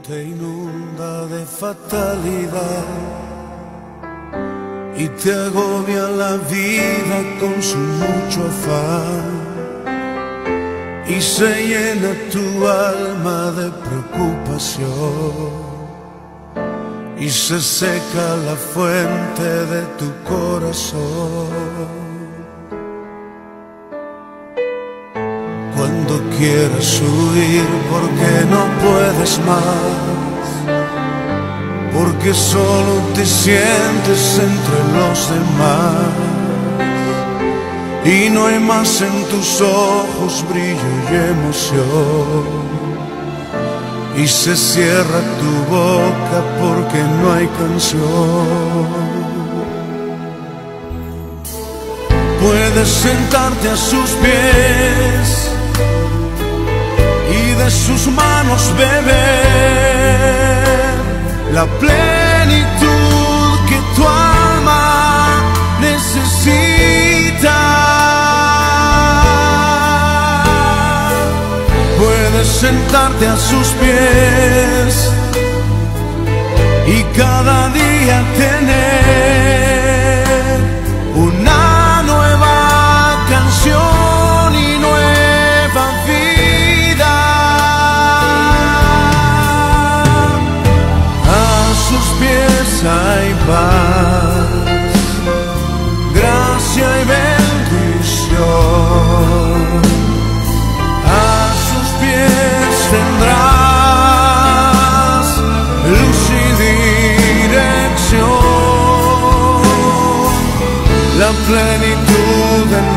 te inunda de fatalidad y te agobia la vida con su mucho afán, y se llena tu alma de preocupación y se seca la fuente de tu corazón. Cuando quieras huir porque no puedes más, porque solo te sientes entre los demás y no hay más en tus ojos brillo y emoción, y se cierra tu boca porque no hay canción. Puedes sentarte a sus pies y de sus manos beber la plenitud que tu alma necesita. Puedes sentarte a sus pies y cada día tener una nueva canción y nueva vida. A sus pies hay paz, gracia y bendición. Tendrás luz y dirección, la plenitud en